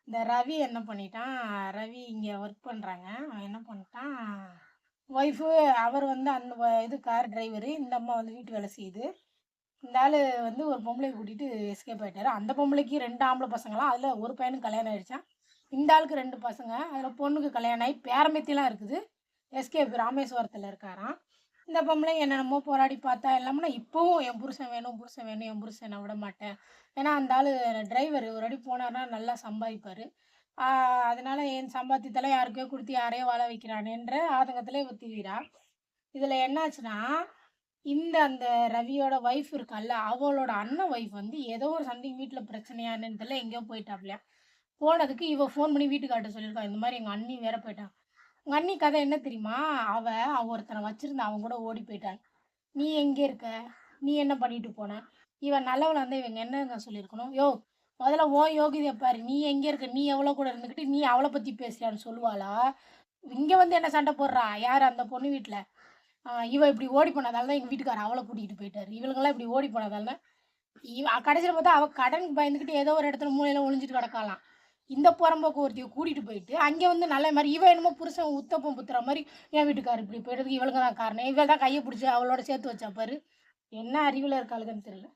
இந்த ரவி என்ன பண்ணிட்டான், ரவி இங்க ஒர்க் பண்றாங்க. அவன் என்ன பண்ணிட்டான், ஒய்ஃபு அவர் வந்து அந்த இது கார் டிரைவரு. இந்த அம்மா வந்து வீட்டு வேலை செய்யுது. இந்த ஆளு வந்து ஒரு பொம்பளைய கூட்டிட்டு எஸ்கேப் ஆயிட்டாரு. அந்த பொம்பளைக்கு 2 ஆம்பள பசங்களாம். அதுல ஒரு பையனுக்கு கல்யாணம் ஆயிடுச்சாம். இந்த ஆளுக்கு 2 பசங்க. அதுல பொண்ணுக்கு கல்யாணம் ஆகி பேரன் பேத்திலாம் இருக்குது. எஸ்கேப் ராமேஸ்வரத்துல இருக்காராம். இந்த பொம்பளை என்னென்னமோ போராடி பார்த்தா எல்லாம்னா இப்பவும் என் புருஷன் வேணும், புருஷன் வேணும், என் புருஷன் நான் விடமாட்டேன். ஏன்னா அந்த ஆளு டிரைவரு. ஒரு வாட்டி போனாருன்னா நல்லா சம்பாதிப்பாரு. ஆ அதனால என் சம்பாத்தியத்தெல்லாம் யாருக்கோ குடுத்து யாரையோ வாழ வைக்கிறானேன்ற ஆதங்கத்திலே இவ திரியிறா. இதுல என்னாச்சுன்னா, அந்த ரவியோட ஒய்ஃப் இருக்கால்ல, அவளோட அண்ணன் ஒய்ஃப் வந்து ஏதோ ஒரு சம்திங் வீட்ல பிரச்சனையா என்னன்னு தெரியல, எங்கேயோ போயிட்டாப்லயாம். போனதுக்கு இவ ஃபோன் பண்ணி வீட்டுக்கார்ட்ட சொல்லியிருக்கா, இந்த மாரி எங்க அண்ணி வேற போயிட்டாங்க. உங்க அண்ணி கதை என்ன தெரியுமா? அவ ஒருத்தன வச்சிருந்தா, அவன் கூட ஓடி போயிட்டான்னு. "நீ எங்க இருக்க? நீ என்ன பண்ணிட்டு போன?" இவன் நல்லவளா இருந்தா இவங்க என்னங்க சொல்லியிருக்கணும்? "யோவ்! மொதல்ல உன் யோகிதைய பாரு. நீ எங்க இருக்க? நீ எவ்வளோ கூட இருந்துக்கிட்டு, நீ அவள பத்தி பேசுறியான்னு" சொல்லுவாளா? இங்க வந்து என்ன சண்டை போடுறா? யாரு அந்த பொண்ணு வீட்ல. இவ இப்படி ஓடி போனதால தான் எங்க வீட்டுக்காரர் அவள கூட்டிட்டு போயிட்டாரு. இவளுங்கலாம் இப்படி ஓடி போனதால தான் கடைசில பார்த்தா அவ கடனுக்கு பயந்துகிட்டு ஏதோ ஒரு இடத்துல மூலையில ஒளிஞ்சுட்டு கிடக்காளாம். இந்த புறம்போக்கு ஒருத்திய கூட்டிட்டு போயிட்டு, அங்க வந்து நல்ல மாரி இவ என்னமோ புருஷன் உத்தப்பம் புத்துற மாரி, என் வீட்டுக்காரர் இப்படி போயிட்டதுக்கு இவளுங்க தான் காரணம். இவ தான் கைய புடிச்சு அவளோட சேர்த்து வச்சா பாரு. என்ன அறிவுல இருக்காளுகன்னு தெரியல.